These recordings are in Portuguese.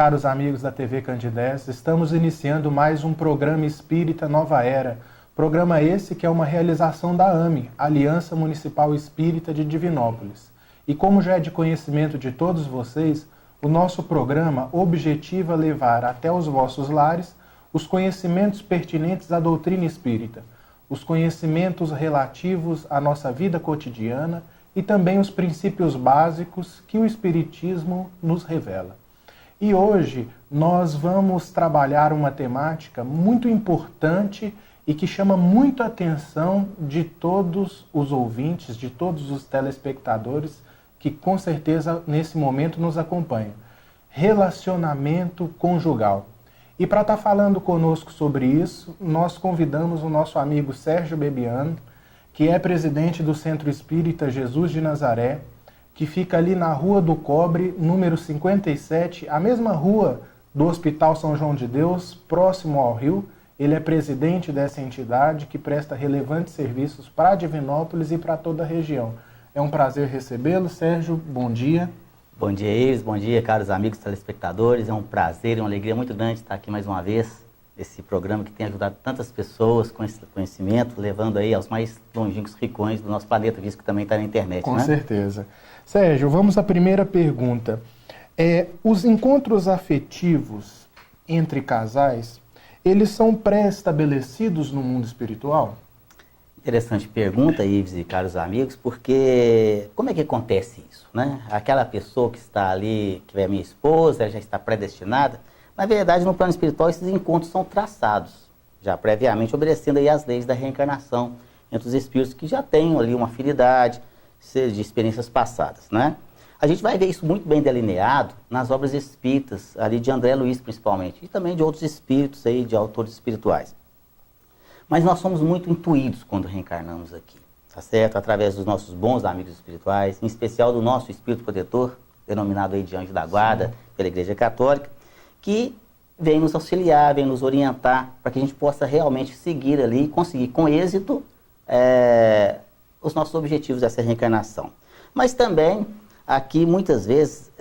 caros amigos da TV Candidez, estamos iniciando mais um programa Espírita Nova Era. Programa esse que é uma realização da AME, Aliança Municipal Espírita de Divinópolis. E como já é de conhecimento de todos vocês, o nosso programa objetiva levar até os vossos lares os conhecimentos pertinentes à doutrina espírita, os conhecimentos relativos à nossa vida cotidiana e também os princípios básicos que o Espiritismo nos revela. E hoje nós vamos trabalhar uma temática muito importante e que chama muito a atenção de todos os ouvintes, de todos os telespectadores que com certeza nesse momento nos acompanham. Relacionamento conjugal. E para estar falando conosco sobre isso, nós convidamos o nosso amigo Sérgio Bebiano, que é presidente do Centro Espírita Jesus de Nazaré, que fica ali na Rua do Cobre, número 57, a mesma rua do Hospital São João de Deus, próximo ao Rio. Ele é presidente dessa entidade que presta relevantes serviços para Divinópolis e para toda a região. É um prazer recebê-lo, Sérgio. Bom dia. Bom dia, Ives. Bom dia, caros amigos telespectadores. É um prazer e uma alegria muito grande estar aqui mais uma vez. Esse programa que tem ajudado tantas pessoas com esse conhecimento, levando aí aos mais longínquos rincões do nosso planeta, visto que também está na internet, Com certeza. Sérgio, vamos à primeira pergunta. Os encontros afetivos entre casais, eles são pré-estabelecidos no mundo espiritual? Interessante pergunta, Ives e caros amigos, porque como é que acontece isso, né? Aquela pessoa que está ali, que é minha esposa, ela já está predestinada. Na verdade, no plano espiritual, esses encontros são traçados, já previamente obedecendo aí às leis da reencarnação, entre os espíritos que já têm ali uma afinidade de experiências passadas, né? A gente vai ver isso muito bem delineado nas obras espíritas, ali de André Luiz principalmente, e também de outros espíritos aí, de autores espirituais. Mas nós somos muito intuídos quando reencarnamos aqui, tá certo? Através dos nossos bons amigos espirituais, em especial do nosso espírito protetor, denominado aí de anjo da guarda, pela Igreja Católica, que vem nos auxiliar, vem nos orientar, para que a gente possa realmente seguir ali e conseguir com êxito os nossos objetivos dessa reencarnação. Mas também, aqui muitas vezes,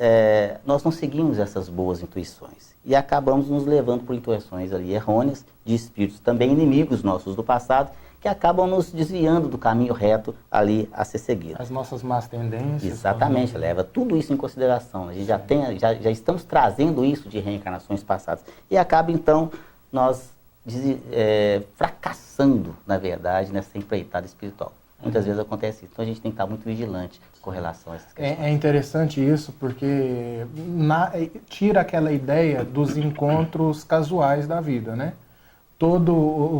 nós não seguimos essas boas intuições e acabamos nos levando por intuições ali errôneas de espíritos também inimigos nossos do passado, que acabam nos desviando do caminho reto ali a ser seguido. As nossas más tendências. Exatamente, também. leva tudo isso em consideração. A gente já estamos trazendo isso de reencarnações passadas. E acaba, então, nós fracassando, na verdade, nessa empreitada espiritual. Muitas vezes acontece isso. Então, a gente tem que estar muito vigilante com relação a essas questões. É interessante isso, porque tira aquela ideia dos encontros casuais da vida, né? Todo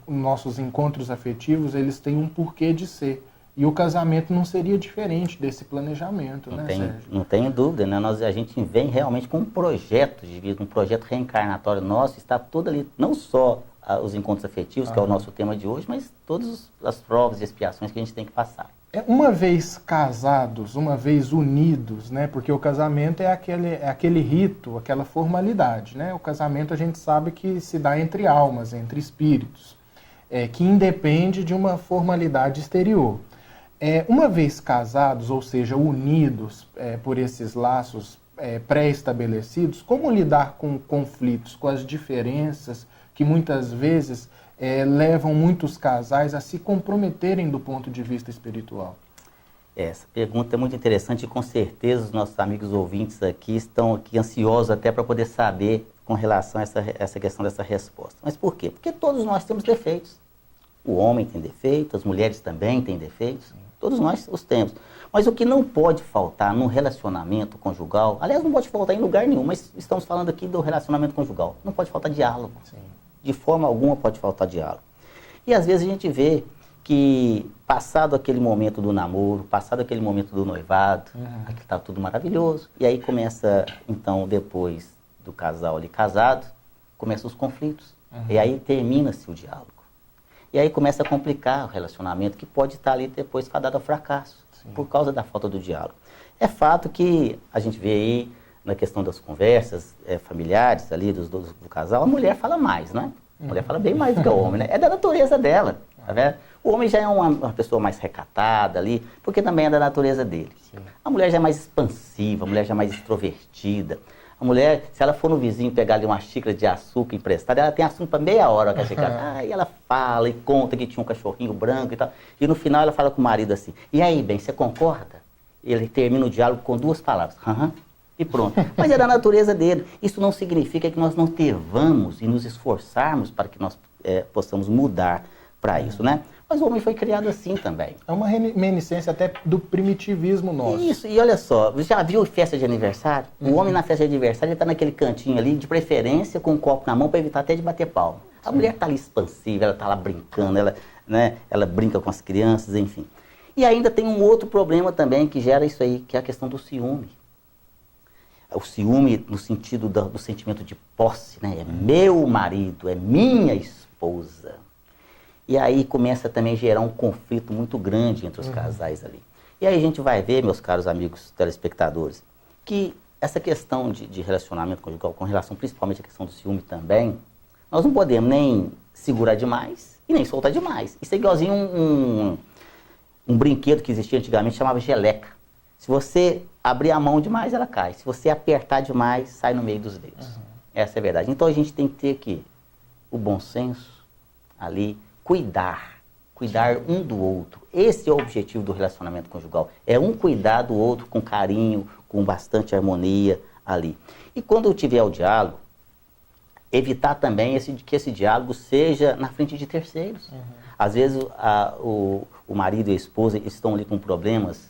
nossos encontros afetivos, eles têm um porquê de ser. E o casamento não seria diferente desse planejamento, né, Sérgio? Não tenho dúvida, né? A gente vem realmente com um projeto de vida, um projeto reencarnatório nosso, está todo ali, não só os encontros afetivos, que é o nosso tema de hoje, mas todas as provas e expiações que a gente tem que passar. Uma vez casados, uma vez unidos, né? Porque o casamento é aquele rito, aquela formalidade, né? O casamento a gente sabe que se dá entre almas, entre espíritos, que independe de uma formalidade exterior. Uma vez casados, ou seja, unidos por esses laços pré-estabelecidos, como lidar com conflitos, com as diferenças que muitas vezes levam muitos casais a se comprometerem do ponto de vista espiritual? Essa pergunta é muito interessante e com certeza os nossos amigos ouvintes aqui estão ansiosos até para poder saber com relação a essa questão dessa resposta. Mas por quê? Porque todos nós temos defeitos. O homem tem defeitos, as mulheres também têm defeitos, todos nós os temos. Mas o que não pode faltar num relacionamento conjugal, aliás, não pode faltar em lugar nenhum, mas estamos falando aqui do relacionamento conjugal, não pode faltar diálogo. Sim. De forma alguma pode faltar diálogo. E às vezes a gente vê que, passado aquele momento do namoro, passado aquele momento do noivado, aqui está tudo maravilhoso, e aí começa, então, depois do casal ali casado, começam os conflitos. E aí termina-se o diálogo. E aí começa a complicar o relacionamento, que pode estar ali depois fadado ao fracasso, por causa da falta do diálogo. É fato que a gente vê aí, na questão das conversas familiares ali do casal, a mulher fala mais, né? A mulher fala bem mais do que o homem, né? É da natureza dela, tá vendo? O homem já é uma pessoa mais recatada ali, porque também é da natureza dele. Sim. A mulher já é mais expansiva, a mulher já é mais extrovertida. A mulher, se ela for no vizinho pegar ali uma xícara de açúcar emprestada, ela tem assunto para meia hora com a xícara. Aí ela fala e conta que tinha um cachorrinho branco e tal. E no final ela fala com o marido assim, e aí, bem, você concorda? Ele termina o diálogo com 2 palavras, e pronto. Mas é da natureza dele. Isso não significa que nós não devamos e nos esforçarmos para que nós possamos mudar para isso, né? Mas o homem foi criado assim também. É uma reminiscência até do primitivismo nosso. Isso, e olha só, você já viu festa de aniversário? O homem na festa de aniversário, ele está naquele cantinho ali, de preferência com um copo na mão para evitar até de bater palma. A mulher está ali expansiva, ela está lá brincando, ela brinca com as crianças, enfim. E ainda tem um outro problema também que gera isso aí, que é a questão do ciúme. O ciúme no sentido do sentimento de posse, né? É meu marido, é minha esposa. E aí começa também a gerar um conflito muito grande entre os casais ali. E aí a gente vai ver, meus caros amigos telespectadores, que essa questão de relacionamento conjugal, com relação principalmente à questão do ciúme também, nós não podemos nem segurar demais e nem soltar demais. Isso é igualzinho um brinquedo que existia antigamente, chamava geleca. Se você abrir a mão demais, ela cai. Se você apertar demais, sai no meio dos dedos. Essa é a verdade. Então a gente tem que ter aqui o bom senso ali, cuidar um do outro. Esse é o objetivo do relacionamento conjugal. É um cuidar do outro com carinho, com bastante harmonia ali. E quando tiver o diálogo, evitar também que esse diálogo seja na frente de terceiros. Às vezes o marido e a esposa estão ali com problemas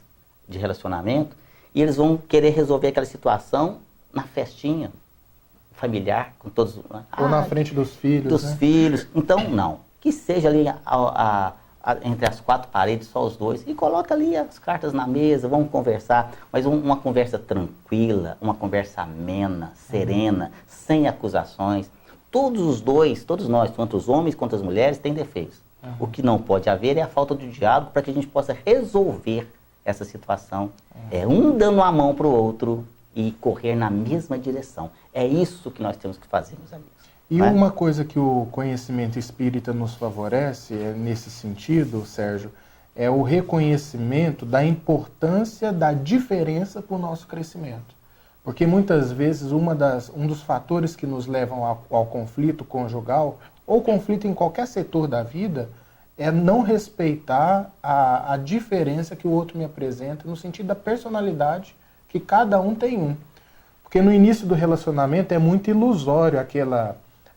de relacionamento e eles vão querer resolver aquela situação na festinha familiar, com todos... Ou na frente dos filhos, Dos filhos. Então, não. Que seja ali entre as 4 paredes, só os dois, e coloca ali as cartas na mesa, vamos conversar, mas uma conversa tranquila, uma conversa amena, serena, sem acusações. Todos nós, tanto os homens quanto as mulheres, têm defeitos. O que não pode haver é a falta de diálogo para que a gente possa resolver essa situação. É um dando a mão para o outro e correr na mesma direção. É isso que nós temos que fazer, meus amigos. E uma coisa que o conhecimento espírita nos favorece, nesse sentido, Sérgio, é o reconhecimento da importância da diferença para o nosso crescimento. Porque muitas vezes um dos fatores que nos levam ao conflito conjugal, ou conflito em qualquer setor da vida, é não respeitar a diferença que o outro me apresenta, no sentido da personalidade, que cada um tem um. Porque no início do relacionamento é muito ilusório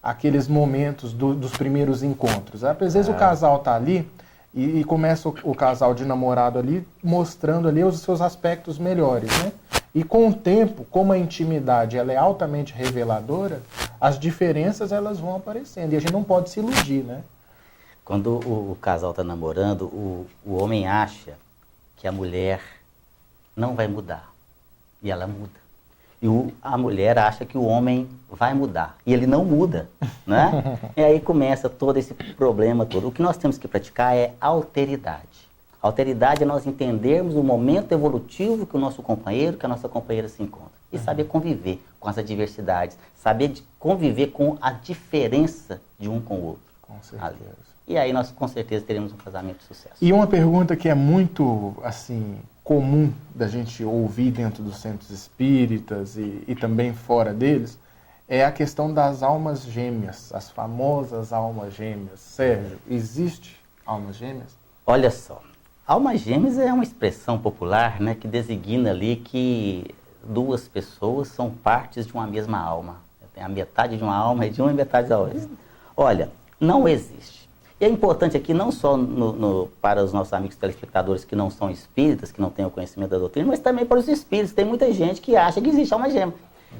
aqueles momentos dos primeiros encontros. Às vezes o casal está ali e começa o casal de namorado ali mostrando ali os seus aspectos melhores, né? E com o tempo, como a intimidade ela é altamente reveladora, as diferenças elas vão aparecendo e a gente não pode se iludir, né? Quando o casal está namorando, o homem acha que a mulher não vai mudar e ela muda. E a mulher acha que o homem vai mudar. E ele não muda, né? E aí começa todo esse problema todo. O que nós temos que praticar é alteridade. Alteridade é nós entendermos o momento evolutivo que o nosso companheiro, que a nossa companheira se encontra. E saber conviver com as adversidades. Saber conviver com a diferença de um com o outro. Com certeza. E aí nós com certeza teremos um casamento de sucesso. E uma pergunta que é muito, assim, comum da gente ouvir dentro dos centros espíritas e também fora deles, é a questão das almas gêmeas, as famosas almas gêmeas. Sérgio, existe almas gêmeas? Olha só, almas gêmeas é uma expressão popular, né, que designa ali que 2 pessoas são partes de uma mesma alma. Tem a metade de uma alma e de uma metade da outra. Olha, não existe. E é importante aqui, não só para os nossos amigos telespectadores que não são espíritas, que não têm o conhecimento da doutrina, mas também para os espíritas. Tem muita gente que acha que existe alma gêmea.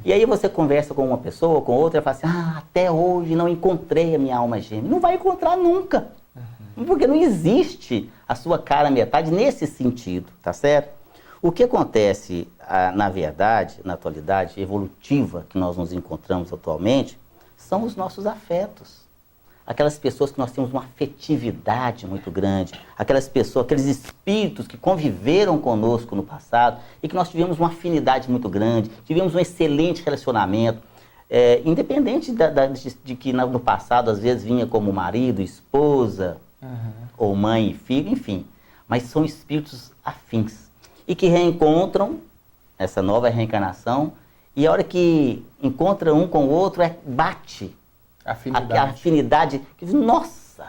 E aí você conversa com uma pessoa, com outra, e fala assim, até hoje não encontrei a minha alma gêmea. Não vai encontrar nunca. Porque não existe a sua cara metade nesse sentido, tá certo? O que acontece, na verdade, na atualidade evolutiva que nós nos encontramos atualmente, são os nossos afetos. Aquelas pessoas que nós temos uma afetividade muito grande, aquelas pessoas, aqueles espíritos que conviveram conosco no passado e que nós tivemos uma afinidade muito grande, tivemos um excelente relacionamento, independente de que no passado às vezes vinha como marido, esposa, ou mãe e filho, enfim, mas são espíritos afins e que reencontram essa nova reencarnação E a hora que encontra um com o outro, bate Afinidade. a afinidade. Que diz, nossa!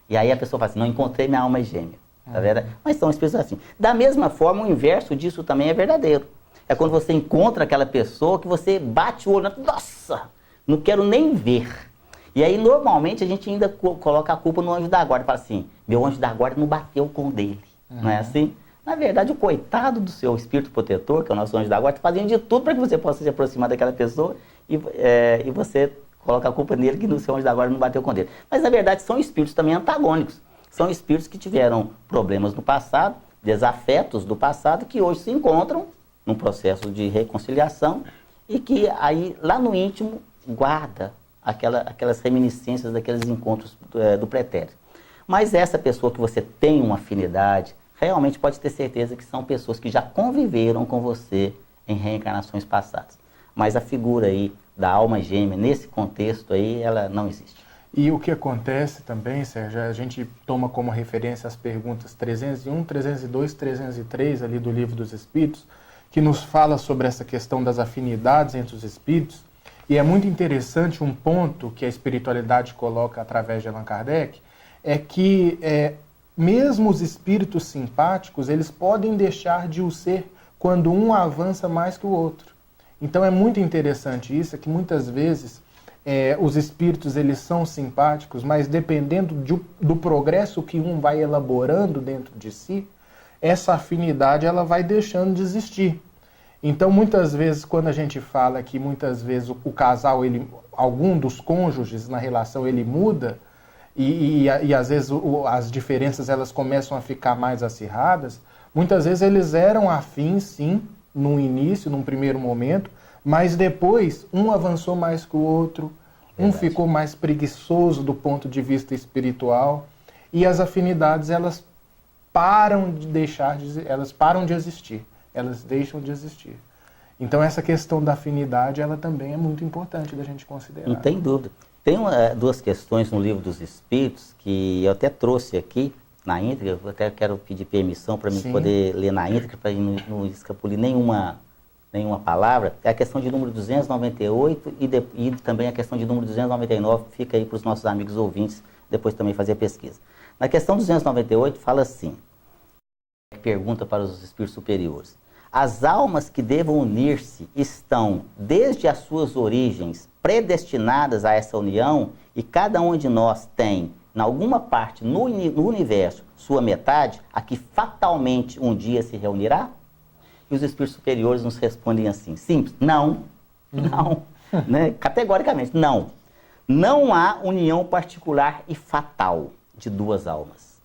E aí a pessoa fala assim, não encontrei minha alma gêmea. Tá vendo? Mas são espíritos assim. Da mesma forma, o inverso disso também é verdadeiro. É quando você encontra aquela pessoa que você bate o olho, nossa, não quero nem ver. E aí, normalmente, a gente ainda coloca a culpa no anjo da guarda. Fala assim, meu anjo da guarda não bateu com o dele. Não é assim? Na verdade, o coitado do seu espírito protetor, que é o nosso anjo da guarda, está fazendo de tudo para que você possa se aproximar daquela pessoa e você coloca a culpa nele que o seu anjo da guarda não bateu com ele. Mas, na verdade, são espíritos também antagônicos. São espíritos que tiveram problemas no passado, desafetos do passado, que hoje se encontram num processo de reconciliação e que aí, lá no íntimo, guarda aquelas reminiscências daqueles encontros do pretérito. Mas essa pessoa que você tem uma afinidade, realmente pode ter certeza que são pessoas que já conviveram com você em reencarnações passadas. Mas a figura aí da alma gêmea, nesse contexto aí, ela não existe. E o que acontece também, Sérgio, a gente toma como referência as perguntas 301, 302, 303 ali do Livro dos Espíritos, que nos fala sobre essa questão das afinidades entre os espíritos. E é muito interessante um ponto que a espiritualidade coloca através de Allan Kardec, é que mesmo os espíritos simpáticos, eles podem deixar de o ser quando um avança mais que o outro. Então é muito interessante isso, é que muitas vezes os espíritos eles são simpáticos, mas dependendo do progresso que um vai elaborando dentro de si, essa afinidade ela vai deixando de existir. Então, muitas vezes, quando a gente fala que muitas vezes o casal, algum dos cônjuges na relação, ele muda, e às vezes as diferenças elas começam a ficar mais acirradas, muitas vezes eles eram afins, sim, no início, num primeiro momento, mas depois um avançou mais que o outro, um ficou mais preguiçoso do ponto de vista espiritual, e as afinidades elas param de existir. Elas deixam de existir. Então essa questão da afinidade, ela também é muito importante da gente considerar. Não tem dúvida. Tem duas questões no Livro dos Espíritos que eu até trouxe aqui na íntegra, eu até quero pedir permissão para mim poder ler na íntegra, para não escapulir nenhuma palavra. É a questão de número 298 e também a questão de número 299, fica aí para os nossos amigos ouvintes, depois também fazer a pesquisa. Na questão 298 fala assim, pergunta para os espíritos superiores. As almas que devam unir-se estão, desde as suas origens, predestinadas a essa união e cada um de nós tem, em alguma parte no universo, sua metade, a que fatalmente um dia se reunirá? E os espíritos superiores nos respondem assim, simples, não, né? Categoricamente, não. Não há união particular e fatal de duas almas.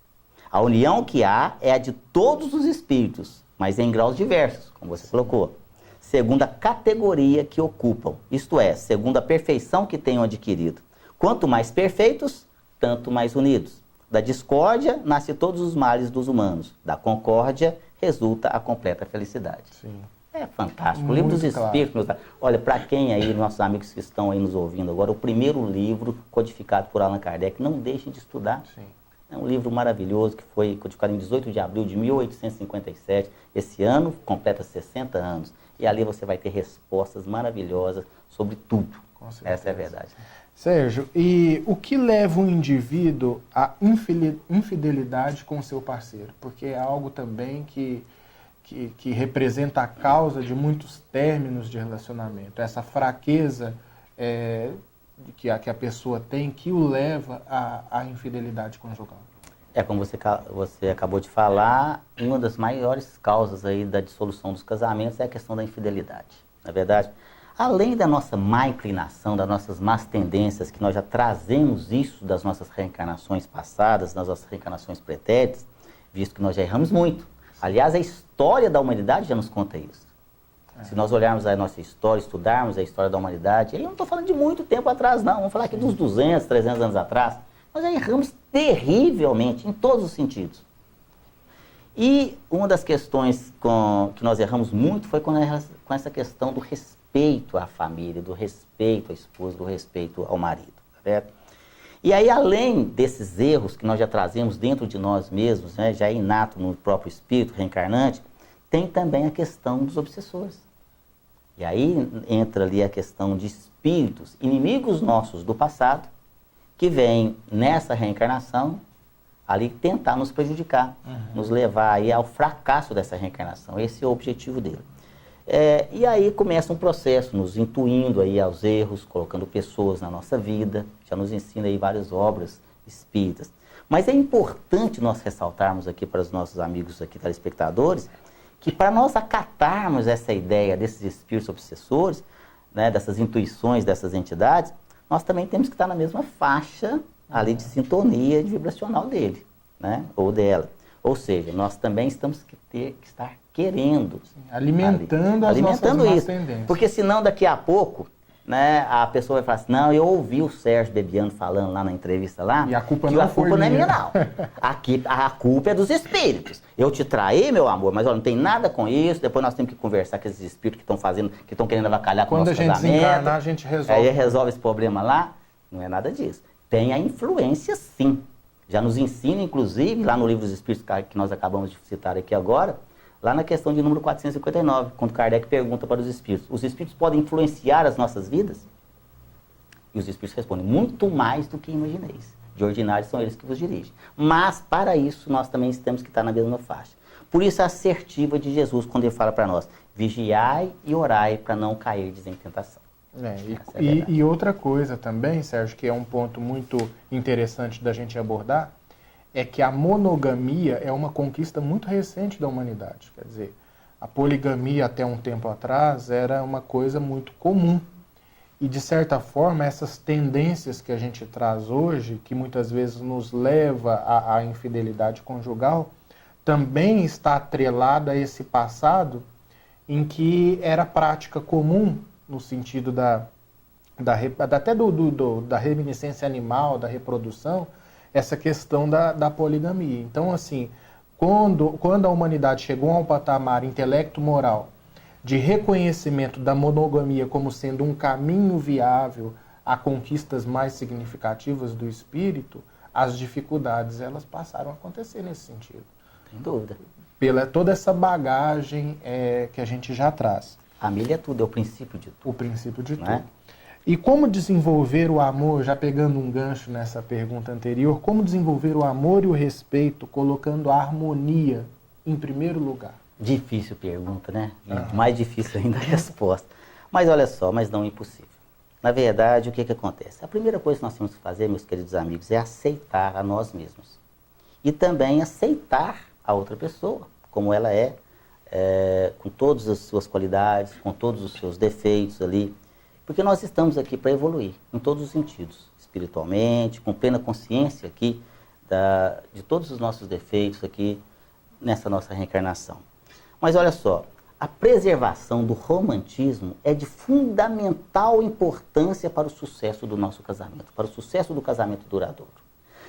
A união que há é a de todos os espíritos, mas em graus diversos, como você colocou, segundo a categoria que ocupam, isto é, segundo a perfeição que tenham adquirido. Quanto mais perfeitos, tanto mais unidos. Da discórdia nasce todos os males dos humanos, da concórdia resulta a completa felicidade. Sim. É fantástico. O Livro dos Espíritos, olha, para quem aí, nossos amigos que estão aí nos ouvindo agora, o primeiro livro codificado por Allan Kardec, não deixem de estudar. Sim. É um livro maravilhoso que foi codificado em 18 de abril de 1857. Esse ano completa 60 anos. E ali você vai ter respostas maravilhosas sobre tudo. Essa é a verdade. Sérgio, e o que leva um indivíduo à infidelidade com o seu parceiro? Porque é algo também que representa a causa de muitos términos de relacionamento. Essa fraqueza que a pessoa tem que o leva à infidelidade conjugal. É como você acabou de falar, uma das maiores causas aí da dissolução dos casamentos é a questão da infidelidade. Na verdade, além da nossa má inclinação, das nossas más tendências, que nós já trazemos isso das nossas reencarnações passadas, das nossas reencarnações pretéritas, visto que nós já erramos muito. Aliás, a história da humanidade já nos conta isso. Se nós olharmos a nossa história, estudarmos a história da humanidade, aí eu não estou falando de muito tempo atrás, não. Vamos falar aqui dos 200, 300 anos atrás. Nós já erramos terrivelmente, em todos os sentidos. E uma das questões que nós erramos muito foi com essa questão do respeito à família, do respeito à esposa, do respeito ao marido. Certo? E aí, além desses erros que nós já trazemos dentro de nós mesmos, né, já é inato no próprio espírito reencarnante, tem também a questão dos obsessores. E aí entra ali a questão de espíritos, inimigos nossos do passado, que vêm nessa reencarnação ali tentar nos prejudicar, nos levar aí ao fracasso dessa reencarnação. Esse é o objetivo dele. E aí começa um processo, nos intuindo aí aos erros, colocando pessoas na nossa vida, já nos ensina aí várias obras espíritas. Mas é importante nós ressaltarmos aqui para os nossos amigos aqui telespectadores, que para nós acatarmos essa ideia desses espíritos obsessores, né, dessas intuições, dessas entidades, nós também temos que estar na mesma faixa ali de sintonia de vibracional dele, né, ou dela. Ou seja, nós também temos que estar querendo. Sim, alimentando as nossas más tendências. Porque senão daqui a pouco, né, a pessoa vai falar assim, não, eu ouvi o Sérgio Bebiano falando lá na entrevista lá, e a culpa que não a culpa não é minha não. A culpa é dos espíritos. Eu te traí, meu amor, mas olha, não tem nada com isso, depois nós temos que conversar com esses espíritos que estão querendo avacalhar com o nosso casamento. Quando a gente desencarnar, a gente resolve. Aí resolve esse problema lá. Não é nada disso. Tem a influência, sim. Já nos ensina, inclusive, lá no Livro dos Espíritos, que nós acabamos de citar aqui agora, lá na questão de número 459, quando Kardec pergunta para os espíritos, os espíritos podem influenciar as nossas vidas? E os espíritos respondem, muito mais do que imagineis. De ordinário são eles que vos dirigem. Mas, para isso, nós também temos que estar na mesma faixa. Por isso, a assertiva de Jesus, quando ele fala para nós, vigiai e orai para não cairdes em tentação. E outra coisa também, Sérgio, que é um ponto muito interessante da gente abordar, é que a monogamia é uma conquista muito recente da humanidade. Quer dizer, a poligamia até um tempo atrás era uma coisa muito comum. E, de certa forma, essas tendências que a gente traz hoje, que muitas vezes nos leva à infidelidade conjugal, também está atrelada a esse passado em que era prática comum, no sentido até da reminiscência animal, da reprodução, essa questão da poligamia. Então, assim, quando a humanidade chegou a um patamar intelecto-moral de reconhecimento da monogamia como sendo um caminho viável a conquistas mais significativas do espírito, as dificuldades elas passaram a acontecer nesse sentido. Sem dúvida. Pela toda essa bagagem que a gente já traz. Família é tudo, é o princípio de tudo. O princípio de tudo. É? E como desenvolver o amor, já pegando um gancho nessa pergunta anterior, como desenvolver o amor e o respeito colocando a harmonia em primeiro lugar? Difícil pergunta, né? Mais difícil ainda a resposta. Mas olha só, mas não impossível. Na verdade, o que acontece? A primeira coisa que nós temos que fazer, meus queridos amigos, é aceitar a nós mesmos. E também aceitar a outra pessoa, como ela é, com todas as suas qualidades, com todos os seus defeitos ali. Porque nós estamos aqui para evoluir, em todos os sentidos. Espiritualmente, com plena consciência aqui de todos os nossos defeitos aqui nessa nossa reencarnação. Mas olha só, a preservação do romantismo é de fundamental importância para o sucesso do nosso casamento, para o sucesso do casamento duradouro.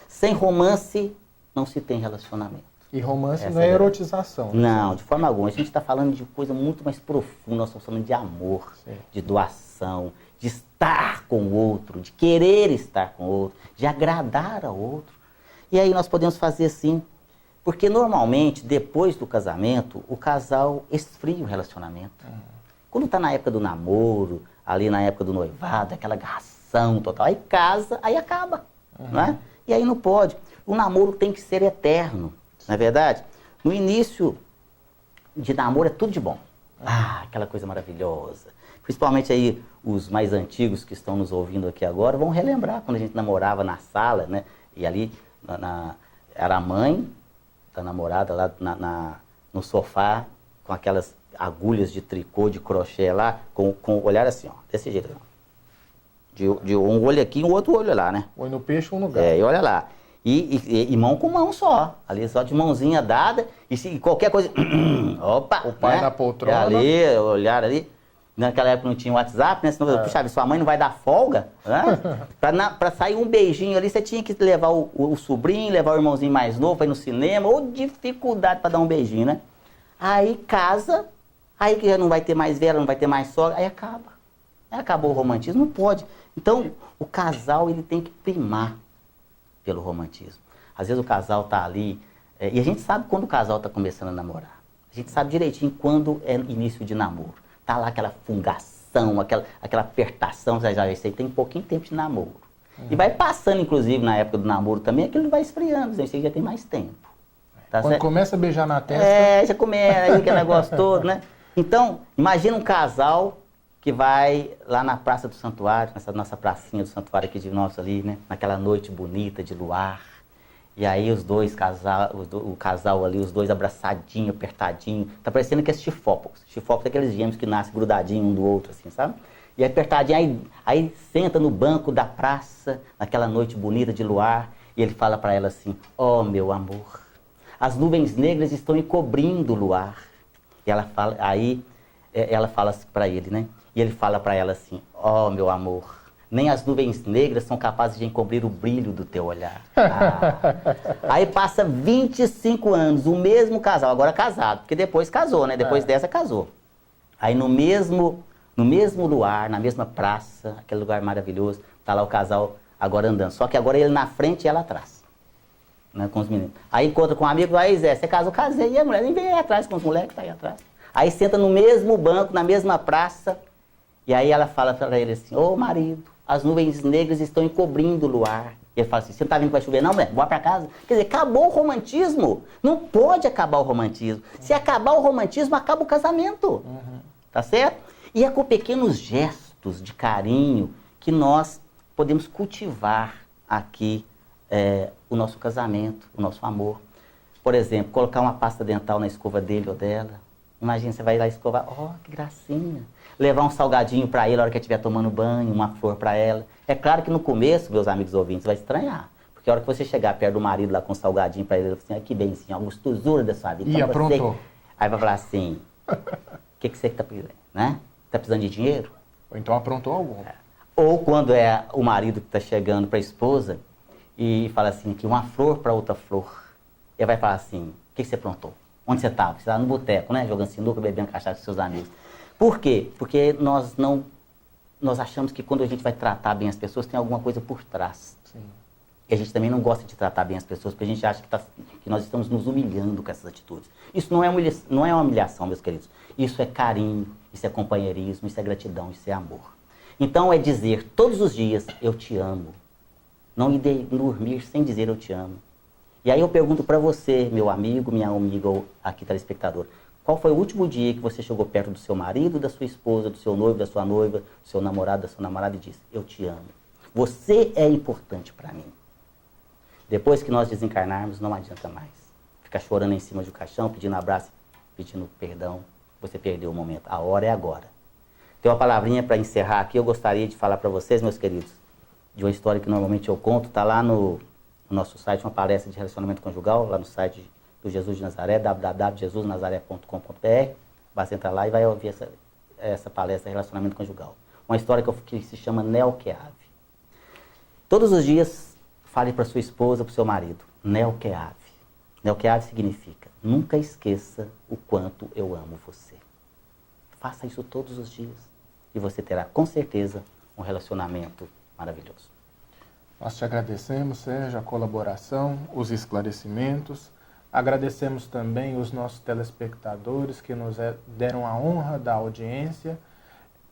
Sem romance, não se tem relacionamento. E romance não é erotização. Não, de forma alguma. A gente está falando de coisa muito mais profunda, nós estamos falando de amor, de doação, de estar com o outro, de querer estar com o outro, de agradar ao outro. E aí nós podemos fazer assim, porque normalmente, depois do casamento, o casal esfria o relacionamento. Quando está na época do namoro, ali na época do noivado, aquela agarração total, aí casa, aí acaba. Né? E aí não pode. O namoro tem que ser eterno, não é verdade? No início de namoro é tudo de bom. Aquela coisa maravilhosa. Principalmente aí os mais antigos que estão nos ouvindo aqui agora vão relembrar quando a gente namorava na sala, né? E ali era a mãe da namorada lá no sofá, com aquelas agulhas de tricô, de crochê lá, com o olhar assim, ó, desse jeito. De um olho aqui e um outro olho lá, né? Um no peixe, um no gato. E olha lá. E mão com mão só. Ali só de mãozinha dada. E se qualquer coisa... Opa! O pai, né? Na poltrona. Ali, olhar ali. Naquela época não tinha WhatsApp, né? Senão, puxa, sua mãe não vai dar folga, né? Pra sair um beijinho ali, você tinha que levar o sobrinho, levar o irmãozinho mais novo pra ir no cinema, ou dificuldade pra dar um beijinho, né? Aí casa, aí que já não vai ter mais vela, não vai ter mais sogra, aí acaba. Aí acabou o romantismo, não pode. Então, o casal, ele tem que primar pelo romantismo. Às vezes o casal tá ali, e a gente sabe quando o casal tá começando a namorar. A gente sabe direitinho quando é início de namoro. tá lá aquela fungação, aquela apertação, você já isso aí tem pouquinho tempo de namoro. E vai passando, inclusive, na época do namoro também, aquilo vai esfriando, isso aí já tem mais tempo. Tá Quando certo? começa a beijar na testa... Já começa, aquele negócio todo, né? Então, imagina um casal que vai lá na Praça do Santuário, nessa nossa pracinha do Santuário aqui de nós ali, né? Naquela noite bonita de luar. E aí o casal ali, os dois abraçadinho, apertadinho. Tá parecendo que é chifópos. Chifópos é aqueles gêmeos que nascem grudadinho um do outro, assim, sabe? E apertadinho, aí senta no banco da praça, naquela noite bonita de luar, e ele fala para ela assim, ó meu amor, as nuvens negras estão encobrindo o luar. E ela fala, aí ela fala para ele, né? E ele fala para ela assim, ó meu amor, nem as nuvens negras são capazes de encobrir o brilho do teu olhar. Aí passa 25 anos, o mesmo casal, agora casado, porque depois casou, né? Depois dessa casou. Aí no mesmo luar, na mesma praça, aquele lugar maravilhoso, tá lá o casal agora andando. Só que agora ele na frente e ela atrás, né, com os meninos. Aí encontra com um amigo, aí Zé, você casou, casei, e a mulher nem vem aí atrás com os moleques, tá aí atrás. Aí senta no mesmo banco, na mesma praça, e aí ela fala para ele assim, ô marido, as nuvens negras estão encobrindo o luar. E ele fala assim, você não tá vindo que vai chover não, mulher? Bora pra casa. Quer dizer, acabou o romantismo. Não pode acabar o romantismo. Se acabar o romantismo, acaba o casamento. Tá certo? E é com pequenos gestos de carinho que nós podemos cultivar aqui o nosso casamento, o nosso amor. Por exemplo, colocar uma pasta dental na escova dele ou dela. Imagina, você vai lá escovar, ó, que gracinha. Levar um salgadinho para ele na hora que ele estiver tomando banho, uma flor para ela. É claro que no começo, meus amigos ouvintes, vai estranhar. Porque a hora que você chegar perto do marido lá com um salgadinho para ele, ele vai falar assim, que bem, assim, a gostosura da sua vida. E aprontou. Aí vai falar assim, o que você está precisando, né? Tá precisando de dinheiro? Ou então aprontou algum. Ou quando é o marido que está chegando para a esposa e fala assim, que uma flor para outra flor. Ele vai falar assim, o que você aprontou? Onde você estava? Você estava no boteco, né? Jogando sinuca, bebendo cachaça com seus amigos. Por quê? Porque nós achamos que quando a gente vai tratar bem as pessoas, tem alguma coisa por trás. Sim. E a gente também não gosta de tratar bem as pessoas, porque a gente acha que nós estamos nos humilhando com essas atitudes. Isso não é uma humilhação, meus queridos. Isso é carinho, isso é companheirismo, isso é gratidão, isso é amor. Então é dizer todos os dias, eu te amo. Não ir dormir sem dizer eu te amo. E aí eu pergunto para você, meu amigo, minha amiga ou aqui telespectador, qual foi o último dia que você chegou perto do seu marido, da sua esposa, do seu noivo, da sua noiva, do seu namorado, da sua namorada e disse, eu te amo. Você é importante para mim. Depois que nós desencarnarmos, não adianta mais. Ficar chorando em cima do caixão, pedindo abraço, pedindo perdão. Você perdeu o momento. A hora é agora. Tem uma palavrinha para encerrar aqui. Eu gostaria de falar para vocês, meus queridos, de uma história que normalmente eu conto. Está lá no nosso site, uma palestra de relacionamento conjugal, lá no site do Jesus de Nazaré, www.jesusnazaré.com.br. Basta entrar lá e vai ouvir essa palestra de relacionamento conjugal. Uma história que se chama Nelkeave. Todos os dias, fale para sua esposa, para o seu marido, Nelkeave. Nelkeave significa, nunca esqueça o quanto eu amo você. Faça isso todos os dias e você terá, com certeza, um relacionamento maravilhoso. Nós te agradecemos, Sérgio, a colaboração, os esclarecimentos. Agradecemos também os nossos telespectadores que nos deram a honra da audiência,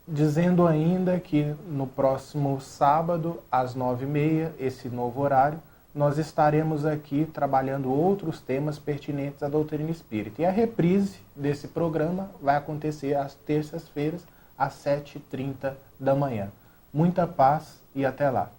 dizendo ainda que no próximo sábado, às 9h30, esse novo horário, nós estaremos aqui trabalhando outros temas pertinentes à doutrina espírita. E a reprise desse programa vai acontecer às terças-feiras, às 7h30 da manhã. Muita paz e até lá.